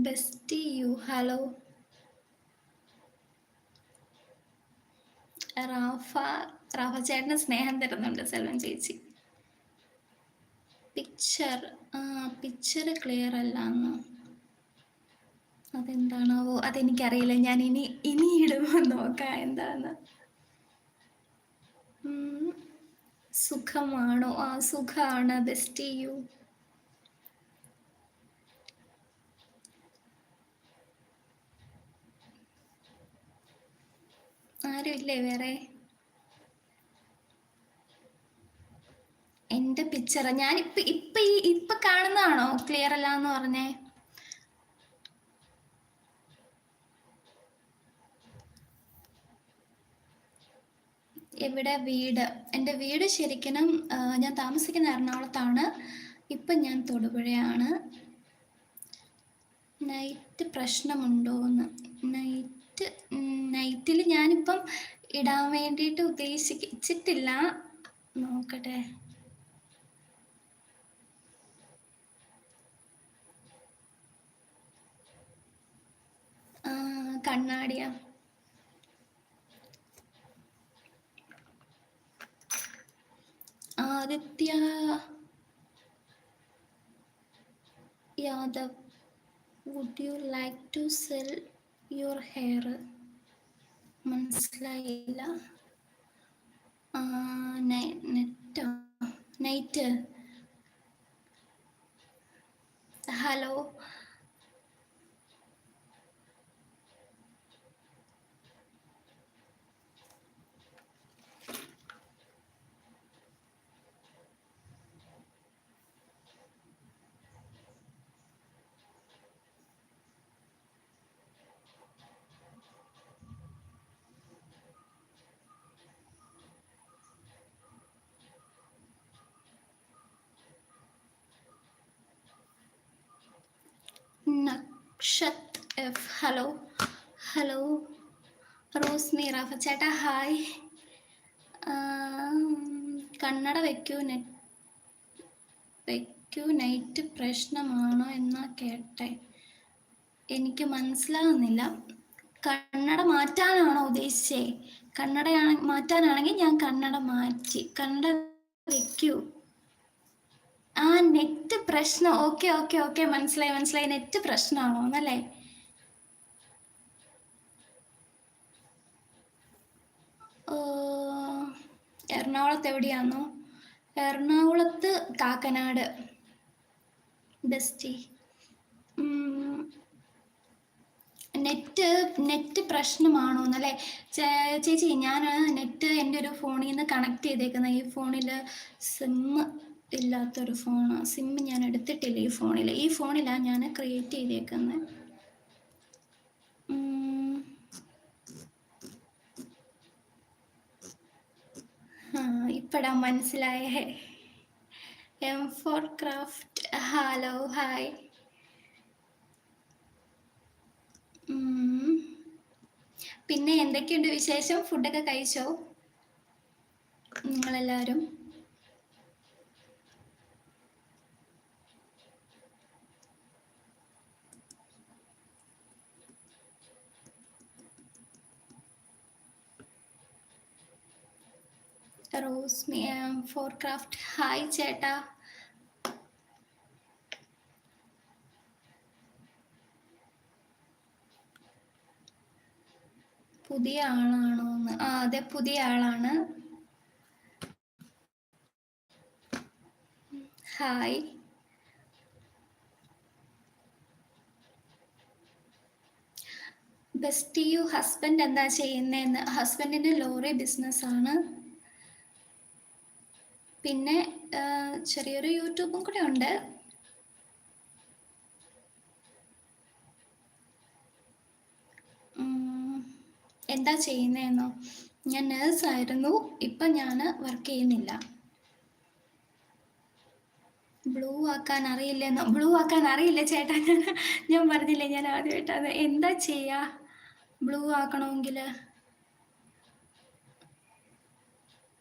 Best you hello Rafa Rafa ചേട്ടന് സ്നേഹം തരുന്നുണ്ട് സെൽവൻ ചേച്ചി. പിക്ചർ പിക്ചർ ക്ലിയർ അല്ലാന്ന് അതെന്താണാവോ, അതെനിക്കറിയില്ല. ഞാൻ ഇനി ഇടുമ്പോൾ നോക്കാം എന്താന്ന്. സുഖമാണോ? സുഖാണ് ബെസ്റ്റ് യു. ആരും ഇല്ലേ വേറെ? എൻ്റെ പിക്ചർ ഞാനിപ്പ ഇപ്പൊ കാണുന്നതാണോ ക്ലിയർ അല്ല എന്ന് പറഞ്ഞേ? എവിടെ വീട്? എൻ്റെ വീട് ശരിക്കും ഞാൻ താമസിക്കുന്ന എറണാകുളത്താണ്. ഇപ്പം ഞാൻ തൊടുപുഴയാണ്. നൈറ്റ് പ്രശ്നമുണ്ടോന്ന്? നൈറ്റിൽ ഞാനിപ്പം ഇടാൻ വേണ്ടിയിട്ട് ഉദ്ദേശിച്ചിട്ടില്ല. നോക്കട്ടെ. കണ്ണാടിയാ? Aditya Yadav, would you like to sell your hair? മനസ്സിലായില്ല. Night. Hello Nakshat F, hello hello. Rosmi Rafa ചേട്ടാ ഹായ്. കണ്ണട വെക്കൂ നൈറ്റ് പ്രശ്നമാണോ എന്നാ കേട്ടെ. എനിക്ക് മനസ്സിലാകുന്നില്ല. കണ്ണട മാറ്റാനാണോ ഉദ്ദേശിച്ചേ? കണ്ണട മാറ്റാനാണെങ്കിൽ ഞാൻ കണ്ണട മാറ്റി. കണ്ണട വെക്കൂ. നെറ്റ് പ്രശ്നം. ഓക്കെ ഓക്കെ ഓക്കെ, മനസ്സിലായി. നെറ്റ് പ്രശ്നമാണോ എന്നല്ലേ? എറണാകുളത്ത് എവിടെയാണോ? എറണാകുളത്ത് കാക്കനാട്. ബെസ്റ്റി നെറ്റ് പ്രശ്നമാണോ എന്നല്ലേ? ചേച്ചി ഞാൻ നെറ്റ് എൻ്റെ ഒരു ഫോണിൽ നിന്ന് കണക്ട് ചെയ്തേക്കുന്ന. ഈ ഫോണിൽ സിം ഇല്ലാത്തൊരു ഫോണാണ്. സിം ഞാൻ എടുത്തിട്ടില്ല ഈ ഫോണിലാണ് ഞാൻ ക്രിയേറ്റ് ചെയ്തേക്കുന്നത്. ഇപ്പഴാ മനസ്സിലായേ. M for craft hello hi. പിന്നെ എന്തൊക്കെയുണ്ട് വിശേഷം? ഫുഡൊക്കെ കഴിച്ചോ നിങ്ങളെല്ലാവരും? റോസ്മി ഫോർ ക്രാഫ്റ്റ് ഹായ് ചേട്ടാ. പുതിയ ആളാണോ എന്ന്? അതെ, പുതിയ ആളാണ്. ഹായ്. ബെസ്റ്റ് യു ഹസ്ബൻഡ് എന്താ ചെയ്യുന്നതെന്ന്? ഹസ്ബൻഡിൻ്റെ ലോറി ബിസിനസ്സാണ്. പിന്നെ ചെറിയൊരു യൂട്യൂബും കൂടെ ഉണ്ട്. എന്താ ചെയ്യുന്നതെന്നോ? ഞാൻ നേഴ്സായിരുന്നു. ഇപ്പം ഞാൻ വർക്ക് ചെയ്യുന്നില്ല. ബ്ലൂ ആക്കാൻ അറിയില്ലെന്നോ? ബ്ലൂ ആക്കാൻ അറിയില്ല ചേട്ടാ. ഞാൻ പറഞ്ഞില്ലേ, ഞാൻ ആദ്യമായിട്ടാണ്. എന്താ ചെയ്യുക ബ്ലൂ ആക്കണമെങ്കിൽ?